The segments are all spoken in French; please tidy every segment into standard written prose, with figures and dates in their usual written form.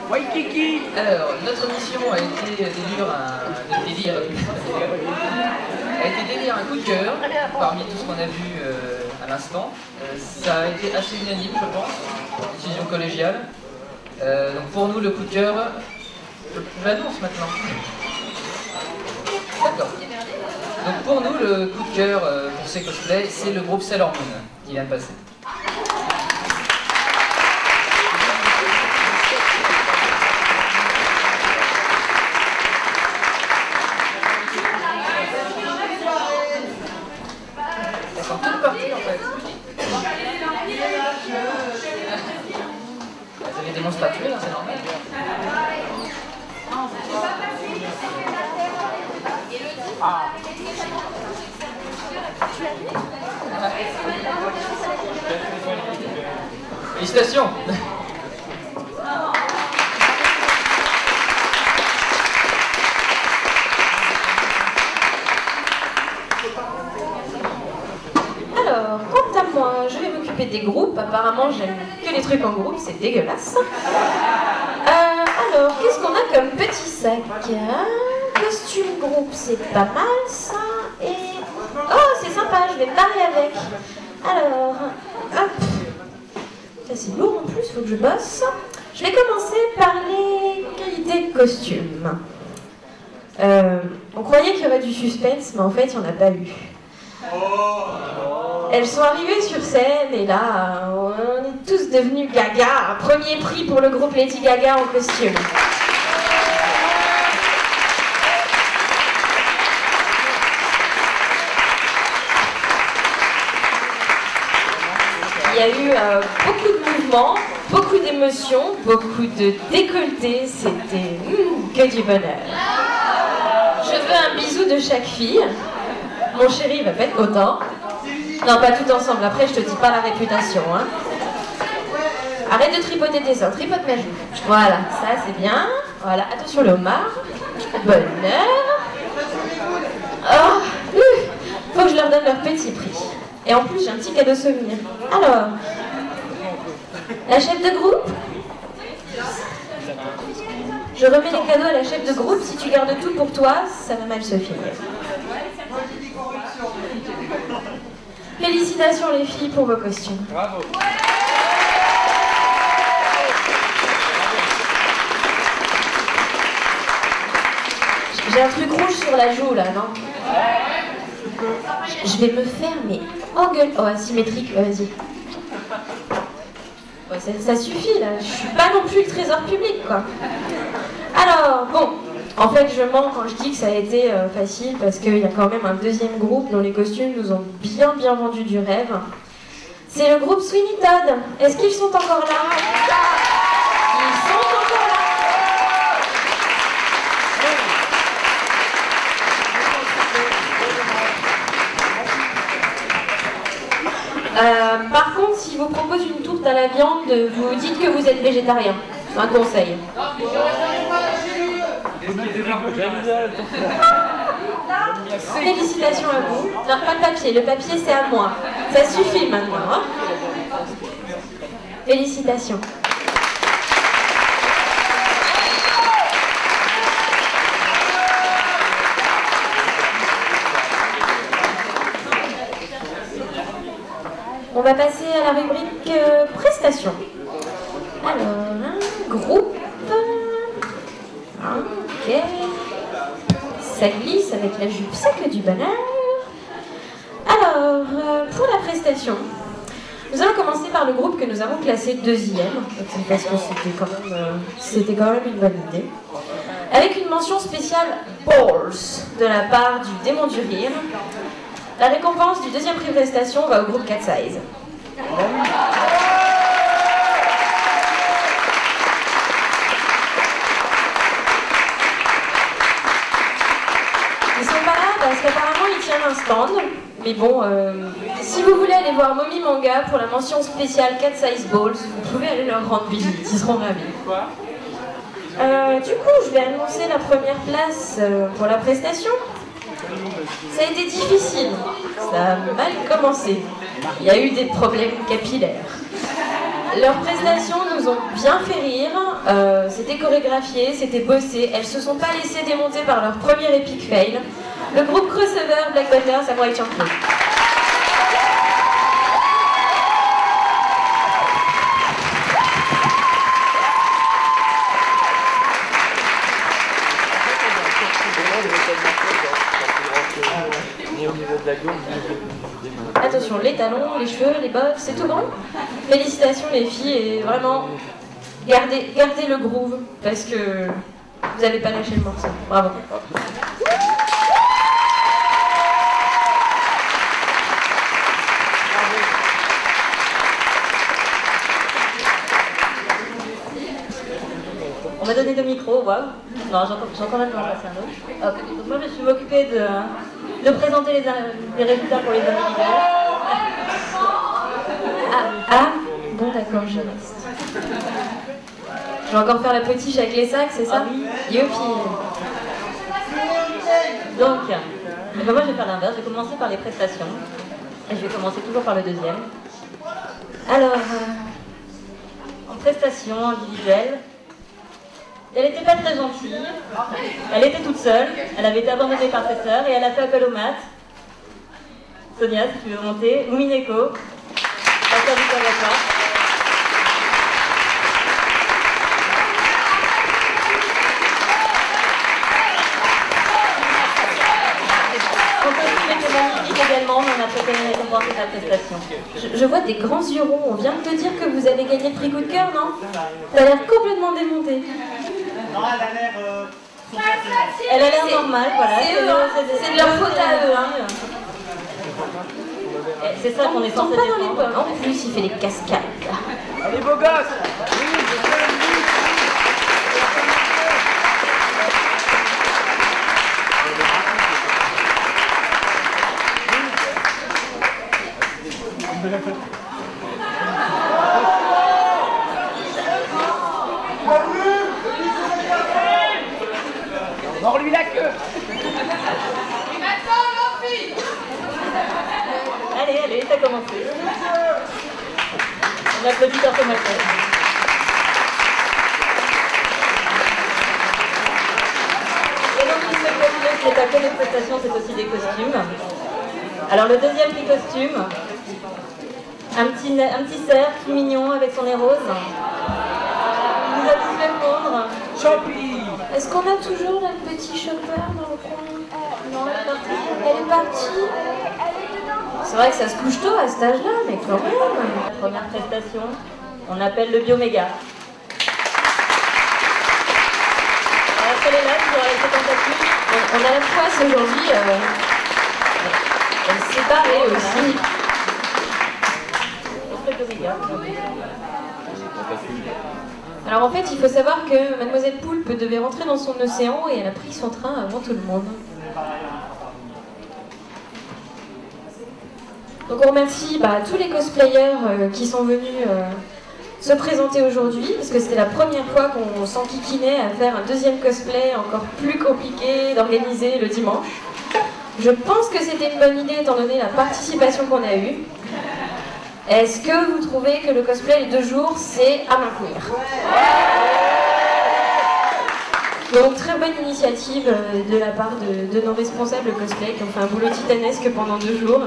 Waikiki. Alors, notre mission a été d'élire un coup de cœur parmi tout ce qu'on a vu à l'instant. Ça a été assez unanime, je pense, décision collégiale. Donc pour nous, le coup de cœur, je l'annonce maintenant. D'accord. Donc pour nous, le coup de cœur pour ces cosplays, c'est le groupe Sailor Moon qui vient de passer. Elles sont toutes parties en fait. Vous avez des monstres à tuer là, c'est normal. Félicitations. Alors, quant à moi, je vais m'occuper des groupes. Apparemment, j'aime que les trucs en groupe, c'est dégueulasse. Alors, qu'est-ce qu'on a comme petit sac? Costume groupe, c'est pas mal ça. Et... oh, c'est sympa, je vais me barrer avec. Alors, hop. Ça, c'est lourd en plus, faut que je bosse. Je vais commencer par les qualités de costume. On croyait qu'il y aurait du suspense, mais en fait, il n'y en a pas eu. Elles sont arrivées sur scène et là, on est tous devenus gaga. Un premier prix pour le groupe Lady Gaga en costume. Il y a eu beaucoup de mouvements, beaucoup d'émotions, beaucoup de décolletés. C'était que du bonheur. Je veux un bisou de chaque fille. Mon chéri va pas être content. Non, pas tout ensemble. Après, je te dis pas la réputation. Hein. Arrête de tripoter tes seins. Tripote ma joue. Voilà, ça c'est bien. Voilà, attention le homard. Bonheur. Oh, faut que je leur donne leur petit prix. Et en plus, j'ai un petit cadeau souvenir. Alors, la chef de groupe. Je remets les cadeaux à la chef de groupe. Si tu gardes tout pour toi, ça va mal se finir. Félicitations les filles pour vos costumes. Bravo. J'ai un truc rouge sur la joue là, non? Je vais me faire, mais engueule. Oh, asymétrique, vas-y. Ouais, ça suffit là, je suis pas non plus le trésor public quoi. Alors, bon, en fait je mens quand je dis que ça a été facile parce qu'il y a quand même un deuxième groupe dont les costumes nous ont bien vendu du rêve. C'est le groupe Sweeney Todd. Est-ce qu'ils sont encore là? Ils sont encore là. Par contre, si vous propose une tourte à la viande, vous dites que vous êtes végétarien. C'est un conseil. Félicitations à vous. Non, pas de papier. Le papier, c'est à moi. Ça suffit maintenant. Hein. Félicitations. On va passer à la rubrique prestations. Alors, un groupe. Ok. Ça glisse avec la jupe, c'est que du bonheur. Alors, pour la prestation, nous allons commencer par le groupe que nous avons classé deuxième, parce que c'était quand même une bonne idée. Avec une mention spéciale Balls de la part du Démon du Rire. La récompense du deuxième prix prestation va au groupe Cat Size. Ils sont pas là parce qu'apparemment ils tiennent un stand. Mais bon, si vous voulez aller voir Mommy Manga pour la mention spéciale Cat Size Balls, vous pouvez aller leur rendre visite, ils seront ravis. Du coup, je vais annoncer la première place pour la prestation. Ça a été difficile, ça a mal commencé. Il y a eu des problèmes capillaires. Leurs prestations nous ont bien fait rire, c'était chorégraphié, c'était bossé, elles se sont pas laissées démonter par leur premier épique fail. Le groupe crossover Black Butler Samurai Champloo. Attention, les talons, les cheveux, les bottes, c'est tout bon. Félicitations les filles et vraiment gardez le groove parce que vous n'avez pas lâché le morceau. Bravo. On m'a donné 2 micros, waouh. Non, j'ai encore même pas passer un autre. Ok. Donc moi je suis occupée de présenter les résultats pour les individuels. Bon d'accord, je reste. Je vais encore faire la potiche avec les sacs, c'est ça? Oui. Youpi. Donc, moi je vais faire l'inverse, je vais commencer par les prestations. Et je vais commencer toujours par le deuxième. Alors, en prestation individuelle, elle n'était pas très gentille, elle était toute seule, elle avait été abandonnée par ses sœurs et elle a fait appel aux maths. Sonia, si tu veux monter, ou Mineko, la sœur du conservatoire. Antoine était magnifique également, mais on a préféré récompenser sa prestation. Je vois des grands yeux ronds, on vient de te dire que vous avez gagné le prix coup de cœur, non? T'as l'air complètement démonté. Non, elle a l'air Elle a l'air normale, voilà. C'est de leur faute à eux, hein. C'est ça qu'on est Tombe censé pas dans les défendre. pommes. En plus, il fait des cascades. Allez, beau gosse. Mors-lui la queue. Allez, ça a commencé. On applaudit dans son appel. Et donc, il se peut que ce n'est pas que des prestations, c'est aussi des costumes. Alors, le deuxième prix costume, un petit cerf tout mignon avec son nez rose. Il nous a tous fait fondre. Champi. Est-ce qu'on a toujours notre petit chopper dans le coin? Non, elle est partie. Elle est partie. C'est vrai que ça se couche tôt à cet âge-là, mais quand même. Première prestation, on appelle le Bioméga. Alors, elle est là, toujours avec ses tentacules. On a la poisse aujourd'hui. Elle est séparée aussi. On fait le Bioméga. Alors en fait, il faut savoir que Mademoiselle Poulpe devait rentrer dans son océan et elle a pris son train avant tout le monde. Donc on remercie tous les cosplayers qui sont venus se présenter aujourd'hui, parce que c'était la première fois qu'on s'enquiquinait à faire un deuxième cosplay encore plus compliqué d'organiser le dimanche. Je pense que c'était une bonne idée étant donné la participation qu'on a eue. Est-ce que vous trouvez que le cosplay les 2 jours, c'est à maintenir? Donc très bonne initiative de la part de nos responsables cosplay qui ont fait un boulot titanesque pendant 2 jours.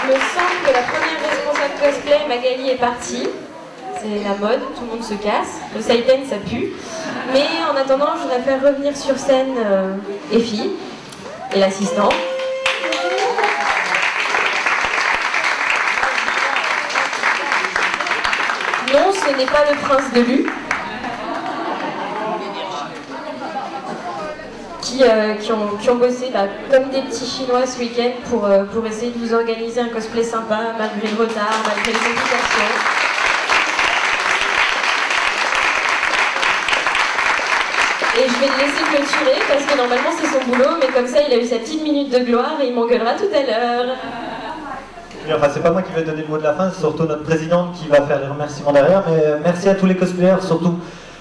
Il me semble que la première responsable cosplay, Magali, est partie. C'est la mode, tout le monde se casse. Le Saiten, ça pue. Mais en attendant, je voudrais faire revenir sur scène Effie et l'assistant. Non, ce n'est pas le prince de Lu. Qui ont bossé comme des petits Chinois ce week-end pour essayer de vous organiser un cosplay sympa malgré le retard, malgré les complications. Et je vais le laisser clôturer parce que normalement c'est son boulot, mais comme ça il a eu sa petite minute de gloire et il m'engueulera tout à l'heure. Enfin, c'est pas moi qui vais donner le mot de la fin, c'est surtout notre présidente qui va faire les remerciements derrière. Mais merci à tous les cosplayers, surtout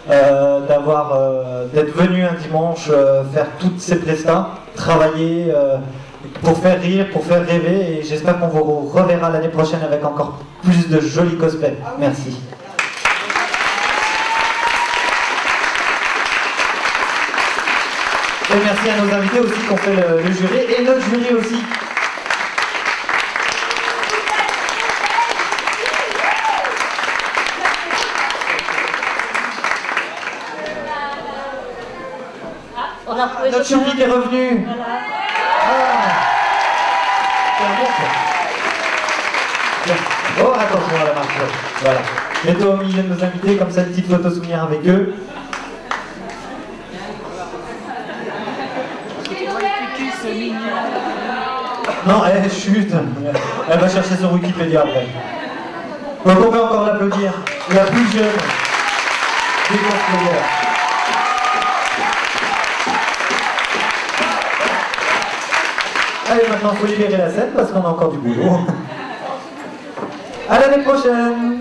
d'être venu un dimanche faire toutes ces prestats, travailler pour faire rire, pour faire rêver, et j'espère qu'on vous reverra l'année prochaine avec encore plus de jolis cosplays. Merci. Et merci à nos invités aussi qui ont fait le jury, et notre jury aussi. On a retrouvé Notre public est revenu. Voilà. Oh, attention à la marche. Voilà. Mets-toi au milieu de nos invités, comme ça, une petite photo souvenir avec eux. Non, chut. Elle va chercher sur Wikipédia après. Donc on peut encore l'applaudir. La plus jeune des cosplayers. Allez, maintenant il faut libérer la scène parce qu'on a encore du boulot. À l'année prochaine.